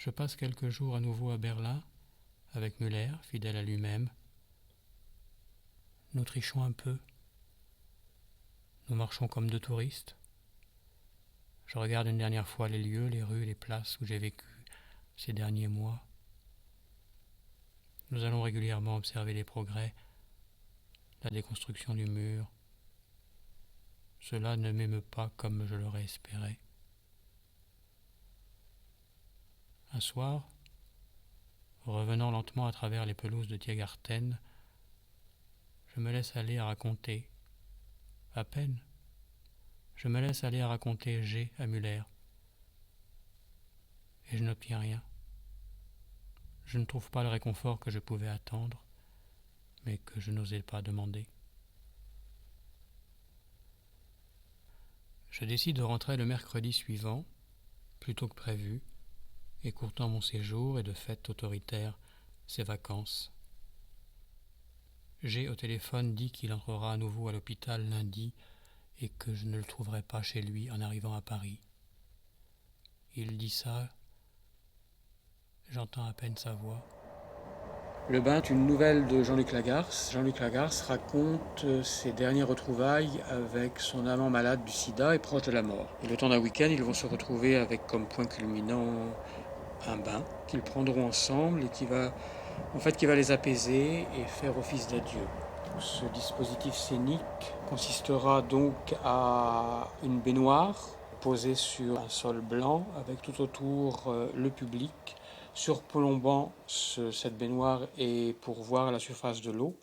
Je passe quelques jours à nouveau à Berlin, avec Müller, fidèle à lui-même. Nous trichons un peu. Nous marchons comme deux touristes. Je regarde une dernière fois les lieux, les rues, les places où j'ai vécu ces derniers mois. Nous allons régulièrement observer les progrès, la déconstruction du mur. Cela ne m'émeut pas comme je l'aurais espéré. Un soir, revenant lentement à travers les pelouses de Tiergarten, je me laisse aller à raconter, à peine, je me laisse aller à raconter G à Müller. Et je n'obtiens rien. Je ne trouve pas le réconfort que je pouvais attendre, mais que je n'osais pas demander. Je décide de rentrer le mercredi suivant, plus tôt que prévu, écourtant mon séjour et de fait autoritaire ses vacances. G au téléphone dit qu'il entrera à nouveau à l'hôpital lundi et que je ne le trouverai pas chez lui en arrivant à Paris. Il dit ça, j'entends à peine sa voix. Le bain est une nouvelle de Jean-Luc Lagarce. Jean-Luc Lagarce raconte ses dernières retrouvailles avec son amant malade du sida et proche de la mort. Et le temps d'un week-end, ils vont se retrouver avec comme point culminant un bain qu'ils prendront ensemble et qui va les apaiser et faire office d'adieu. Ce dispositif scénique consistera donc à une baignoire posée sur un sol blanc avec tout autour le public surplombant cette baignoire et pour voir la surface de l'eau.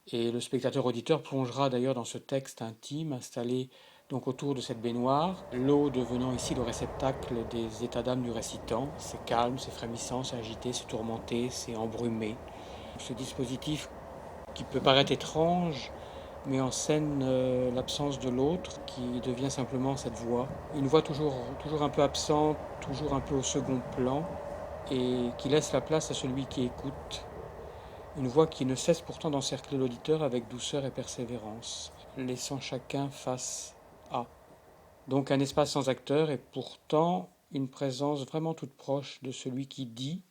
Et le spectateur auditeur plongera d'ailleurs dans ce texte intime installé donc autour de cette baignoire, l'eau devenant ici le réceptacle des états d'âme du récitant. C'est calme, c'est frémissant, c'est agité, c'est tourmenté, c'est embrumé. Ce dispositif qui peut paraître étrange met en scène l'absence de l'autre qui devient simplement cette voix. Une voix toujours un peu absente, toujours un peu au second plan et qui laisse la place à celui qui écoute. Une voix qui ne cesse pourtant d'encercler l'auditeur avec douceur et persévérance, laissant chacun face à. Donc un espace sans acteur et pourtant une présence vraiment toute proche de celui qui dit,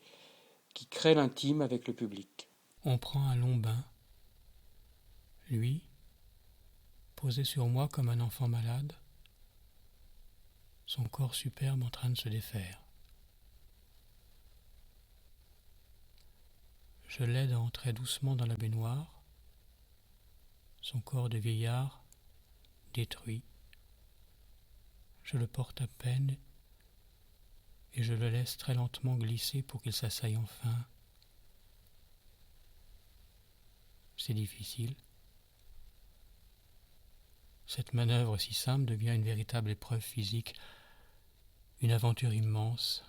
qui crée l'intime avec le public. On prend un long bain. Lui, posé sur moi comme un enfant malade, son corps superbe en train de se défaire. Je l'aide à entrer doucement dans la baignoire, son corps de vieillard détruit. Je le porte à peine et je le laisse très lentement glisser pour qu'il s'asseye enfin. C'est difficile. Cette manœuvre si simple devient une véritable épreuve physique, une aventure immense.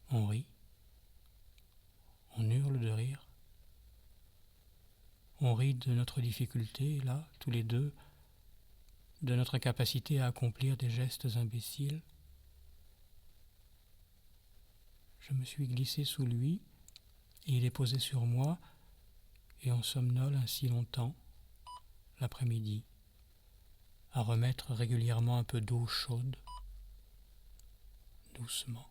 On rit, on hurle de rire. On rit de notre difficulté, là, tous les deux, de notre incapacité à accomplir des gestes imbéciles. Je me suis glissé sous lui, et il est posé sur moi, et on somnole ainsi longtemps, l'après-midi, à remettre régulièrement un peu d'eau chaude, doucement.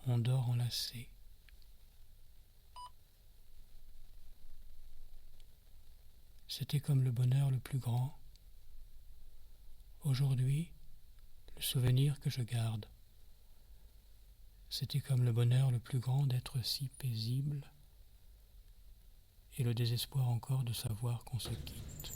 On dort enlacé. C'était comme le bonheur le plus grand. Aujourd'hui, le souvenir que je garde, c'était comme le bonheur le plus grand d'être si paisible et le désespoir encore de savoir qu'on se quitte.